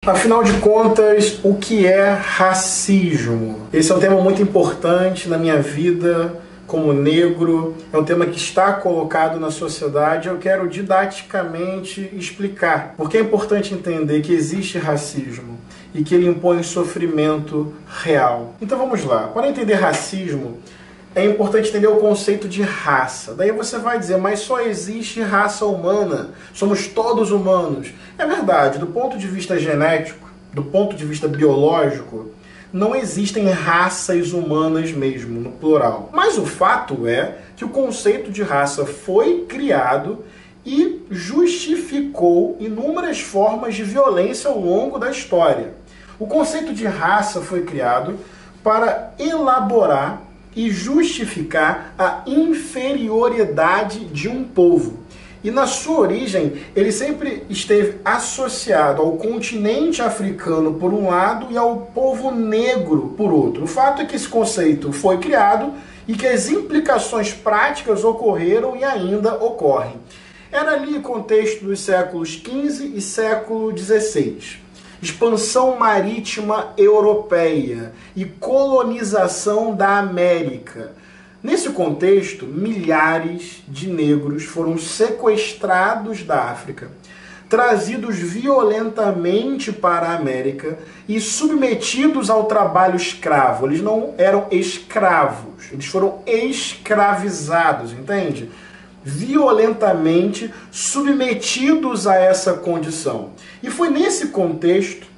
Afinal de contas, o que é racismo? Esse é um tema muito importante na minha vida como negro, é um tema que está colocado na sociedade. Eu quero didaticamente explicar porque é importante entender que existe racismo e que ele impõe sofrimento real. Então vamos lá. Para entender racismo, é importante entender o conceito de raça. Daí você vai dizer, mas só existe raça humana, somos todos humanos. É verdade, do ponto de vista genético, do ponto de vista biológico, não existem raças humanas mesmo, no plural. Mas o fato é que o conceito de raça foi criado e justificou inúmeras formas de violência ao longo da história. O conceito de raça foi criado para elaborar e justificar a inferioridade de um povo. E na sua origem, ele sempre esteve associado ao continente africano por um lado e ao povo negro por outro. O fato é que esse conceito foi criado e que as implicações práticas ocorreram e ainda ocorrem. Era ali o contexto dos séculos XV e século XVI. Expansão marítima europeia e colonização da América. Nesse contexto, milhares de negros foram sequestrados da África, trazidos violentamente para a América e submetidos ao trabalho escravo. Eles não eram escravos, eles foram escravizados, entende? Violentamente submetidos a essa condição. E foi nesse contexto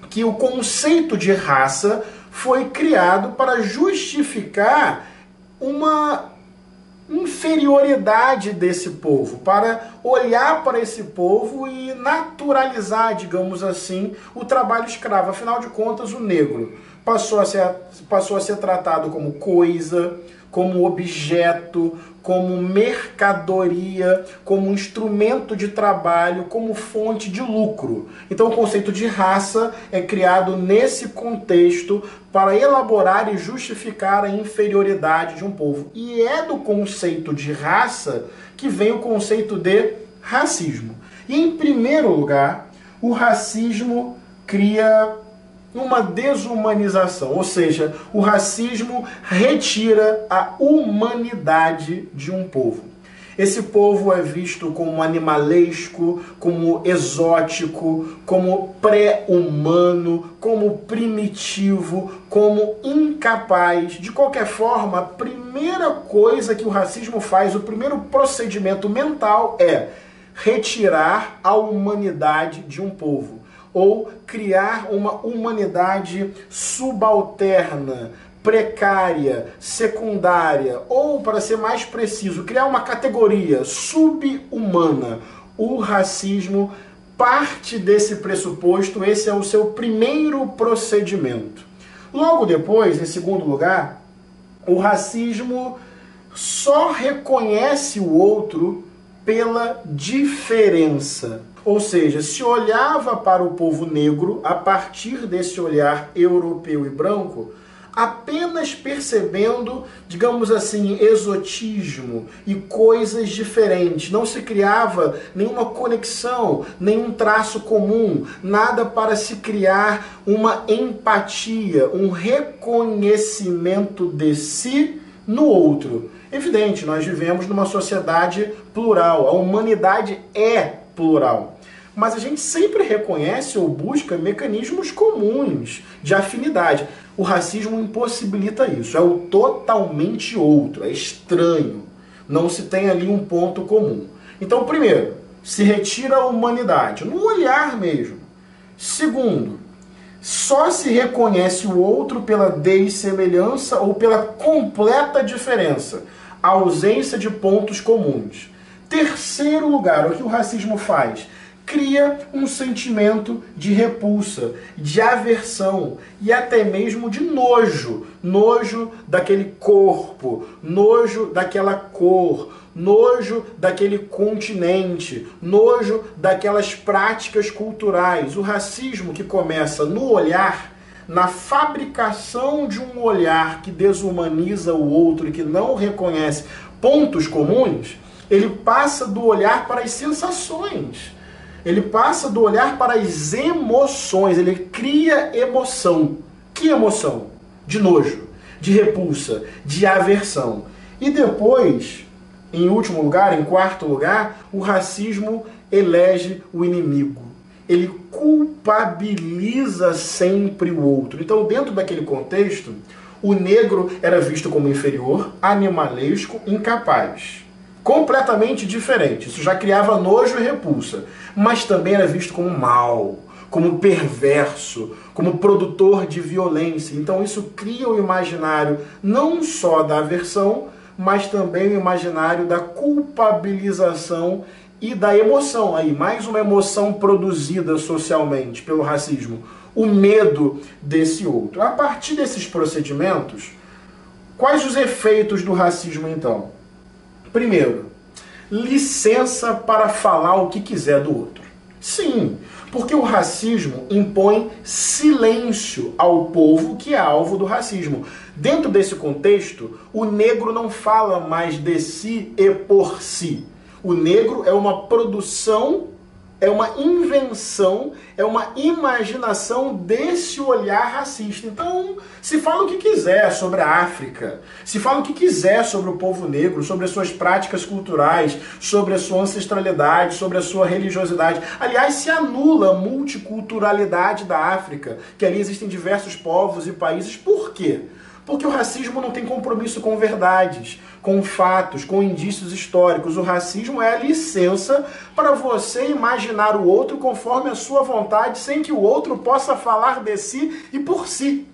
que o conceito de raça foi criado para justificar uma inferioridade desse povo, para olhar para esse povo e naturalizar, digamos assim, o trabalho escravo. Afinal de contas, o negro passou a ser tratado como coisa, como objeto, como mercadoria, como instrumento de trabalho, como fonte de lucro. Então o conceito de raça é criado nesse contexto para elaborar e justificar a inferioridade de um povo. E é do conceito de raça que vem o conceito de racismo. E em primeiro lugar, o racismo cria uma desumanização, ou seja, o racismo retira a humanidade de um povo. Esse povo é visto como animalesco, como exótico, como pré-humano, como primitivo, como incapaz. De qualquer forma, a primeira coisa que o racismo faz, o primeiro procedimento mental é retirar a humanidade de um povo, ou criar uma humanidade subalterna, precária, secundária, ou, para ser mais preciso, criar uma categoria sub-humana. O racismo parte desse pressuposto, esse é o seu primeiro procedimento. Logo depois, em segundo lugar, o racismo só reconhece o outro pela diferença. Ou seja, se olhava para o povo negro a partir desse olhar europeu e branco, apenas percebendo, digamos assim, exotismo e coisas diferentes. Não se criava nenhuma conexão, nenhum traço comum, nada para se criar uma empatia, um reconhecimento de si no outro. Evidente, nós vivemos numa sociedade plural, a humanidade é plural. Mas a gente sempre reconhece ou busca mecanismos comuns de afinidade. O racismo impossibilita isso, é o totalmente outro, é estranho. Não se tem ali um ponto comum. Então, primeiro, se retira a humanidade, no olhar mesmo. Segundo, só se reconhece o outro pela dessemelhança ou pela completa diferença, a ausência de pontos comuns. Terceiro lugar, o que o racismo faz? Cria um sentimento de repulsa, de aversão e até mesmo de nojo. Nojo daquele corpo, nojo daquela cor, nojo daquele continente, nojo daquelas práticas culturais. O racismo que começa no olhar, na fabricação de um olhar que desumaniza o outro e que não reconhece pontos comuns, ele passa do olhar para as sensações. Ele passa do olhar para as emoções, ele cria emoção. Que emoção? De nojo, de repulsa, de aversão. E depois, em último lugar, em quarto lugar, o racismo elege o inimigo. Ele culpabiliza sempre o outro. Então, dentro daquele contexto, o negro era visto como inferior, animalesco, incapaz. Completamente diferente. Isso já criava nojo e repulsa. Mas também era visto como mau, como perverso, como produtor de violência. Então isso cria o imaginário não só da aversão, mas também o imaginário da culpabilização e da emoção. Aí, mais uma emoção produzida socialmente pelo racismo. O medo desse outro. A partir desses procedimentos, quais os efeitos do racismo, então? Primeiro, licença para falar o que quiser do outro. Sim, porque o racismo impõe silêncio ao povo que é alvo do racismo. Dentro desse contexto, o negro não fala mais de si e por si. O negro é uma produção, é uma invenção, é uma imaginação desse olhar racista. Então, se fala o que quiser sobre a África, se fala o que quiser sobre o povo negro, sobre as suas práticas culturais, sobre a sua ancestralidade, sobre a sua religiosidade. Aliás, se anula a multiculturalidade da África, que ali existem diversos povos e países. Por quê? Porque o racismo não tem compromisso com verdades, com fatos, com indícios históricos. O racismo é a licença para você imaginar o outro conforme a sua vontade, sem que o outro possa falar de si e por si.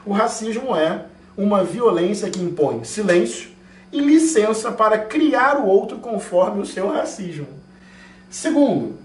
O racismo é uma violência que impõe silêncio e licença para criar o outro conforme o seu racismo. Segundo,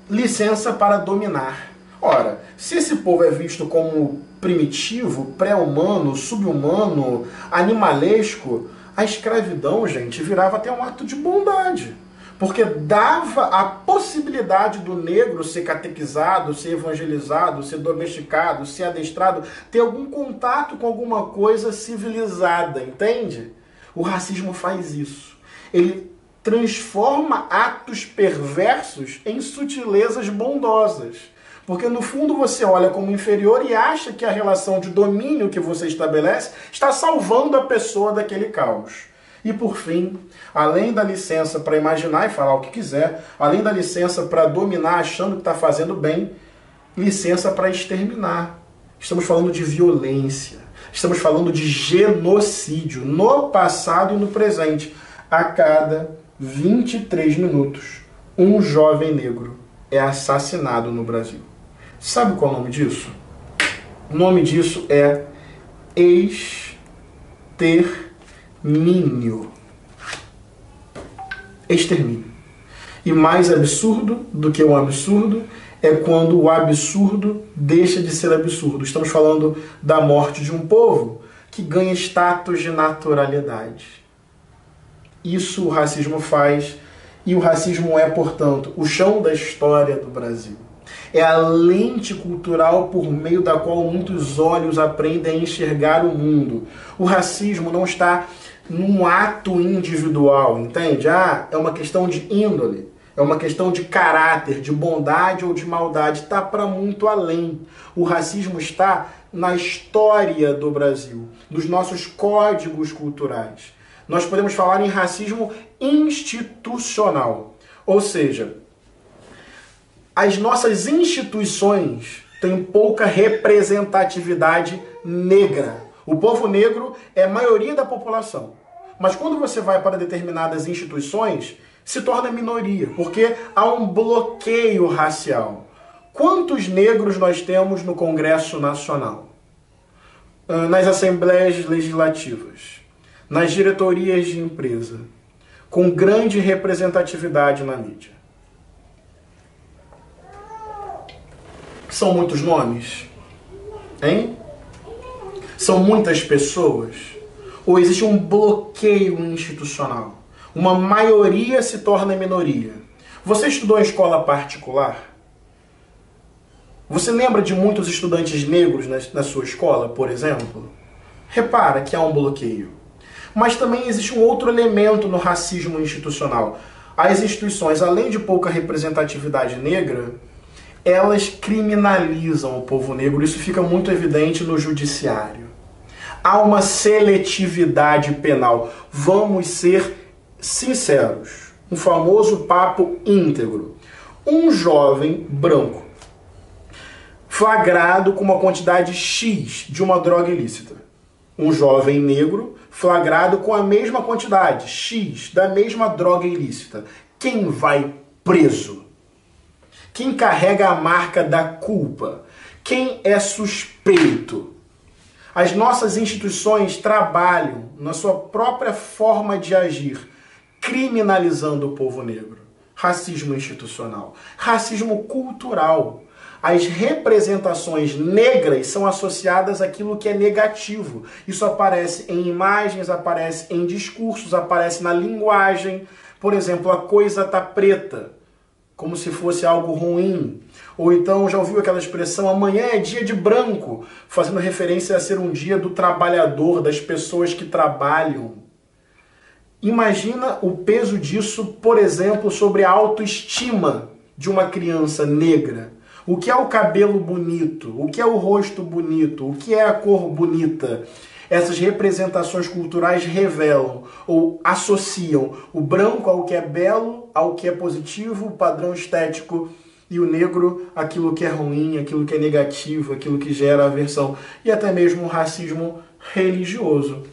licença para dominar. Ora, se esse povo é visto como primitivo, pré-humano, sub-humano, animalesco, a escravidão, gente, virava até um ato de bondade. Porque dava a possibilidade do negro ser catequizado, ser evangelizado, ser domesticado, ser adestrado, ter algum contato com alguma coisa civilizada, entende? O racismo faz isso. Ele transforma atos perversos em sutilezas bondosas. Porque no fundo você olha como inferior e acha que a relação de domínio que você estabelece está salvando a pessoa daquele caos. E por fim, além da licença para imaginar e falar o que quiser, além da licença para dominar achando que está fazendo bem, licença para exterminar. Estamos falando de violência, estamos falando de genocídio no passado e no presente. A cada 23 minutos, um jovem negro é assassinado no Brasil. Sabe qual é o nome disso? O nome disso é extermínio. Extermínio. E mais absurdo do que o absurdo é quando o absurdo deixa de ser absurdo. Estamos falando da morte de um povo que ganha status de naturalidade. Isso o racismo faz, e o racismo é, portanto, o chão da história do Brasil. É a lente cultural por meio da qual muitos olhos aprendem a enxergar o mundo. O racismo não está num ato individual, entende? É uma questão de índole, é uma questão de caráter, de bondade ou de maldade. Está para muito além. O racismo está na história do Brasil, nos nossos códigos culturais. Nós podemos falar em racismo institucional, ou seja, as nossas instituições têm pouca representatividade negra. O povo negro é a maioria da população. Mas quando você vai para determinadas instituições, se torna minoria, porque há um bloqueio racial. Quantos negros nós temos no Congresso Nacional? Nas assembleias legislativas, nas diretorias de empresa, com grande representatividade na mídia. São muitos nomes? Hein? São muitas pessoas? Ou existe um bloqueio institucional? Uma maioria se torna minoria. Você estudou em escola particular? Você lembra de muitos estudantes negros na sua escola, por exemplo? Repara que há um bloqueio. Mas também existe um outro elemento no racismo institucional. as instituições, além de pouca representatividade negra, elas criminalizam o povo negro. Isso fica muito evidente no judiciário. Há uma seletividade penal. Vamos ser sinceros. Um famoso papo íntegro. Um jovem branco flagrado com uma quantidade X de uma droga ilícita. Um jovem negro flagrado com a mesma quantidade X da mesma droga ilícita. Quem vai preso? Quem carrega a marca da culpa? Quem é suspeito? As nossas instituições trabalham na sua própria forma de agir, criminalizando o povo negro. Racismo institucional, racismo cultural. As representações negras são associadas àquilo que é negativo. Isso aparece em imagens, aparece em discursos, aparece na linguagem. Por exemplo, a coisa tá preta, como se fosse algo ruim. Ou então, já ouviu aquela expressão, amanhã é dia de branco, fazendo referência a ser um dia do trabalhador, das pessoas que trabalham. Imagina o peso disso, por exemplo, sobre a autoestima de uma criança negra. O que é o cabelo bonito? O que é o rosto bonito? O que é a cor bonita? Essas representações culturais revelam ou associam o branco ao que é belo, ao que é positivo, o padrão estético, e o negro àquilo que é ruim, aquilo que é negativo, aquilo que gera aversão, e até mesmo o racismo religioso.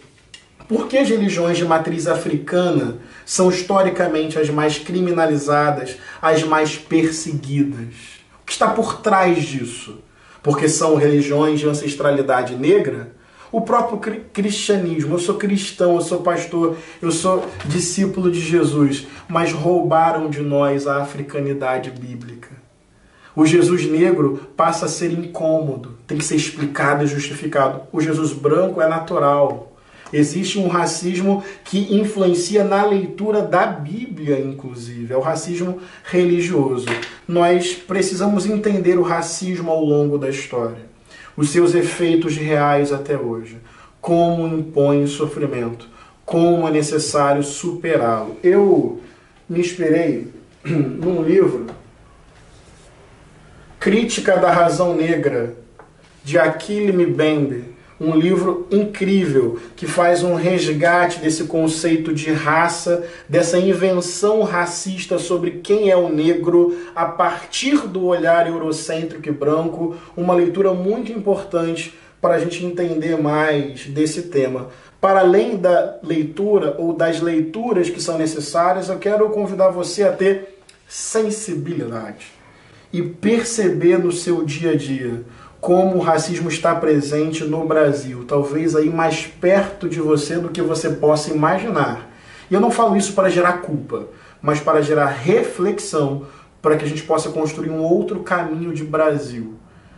Por que as religiões de matriz africana são historicamente as mais criminalizadas, as mais perseguidas? O que está por trás disso? Porque são religiões de ancestralidade negra? O próprio cristianismo, eu sou cristão, eu sou pastor, eu sou discípulo de Jesus, mas roubaram de nós a africanidade bíblica. O Jesus negro passa a ser incômodo, tem que ser explicado e justificado. O Jesus branco é natural. Existe um racismo que influencia na leitura da Bíblia, inclusive. É o racismo religioso. Nós precisamos entender o racismo ao longo da história. Os seus efeitos reais até hoje. Como impõe sofrimento. Como é necessário superá-lo. Eu me inspirei num livro, Crítica da Razão Negra, de Achille Mbembe. Um livro incrível que faz um resgate desse conceito de raça, dessa invenção racista sobre quem é o negro a partir do olhar eurocêntrico e branco. Uma leitura muito importante para a gente entender mais desse tema. Para além da leitura ou das leituras que são necessárias, eu quero convidar você a ter sensibilidade e perceber no seu dia a dia como o racismo está presente no Brasil, talvez aí mais perto de você do que você possa imaginar. E eu não falo isso para gerar culpa, mas para gerar reflexão, para que a gente possa construir um outro caminho de Brasil.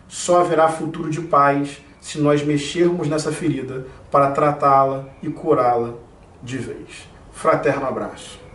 Só haverá futuro de paz se nós mexermos nessa ferida para tratá-la e curá-la de vez. Fraterno abraço.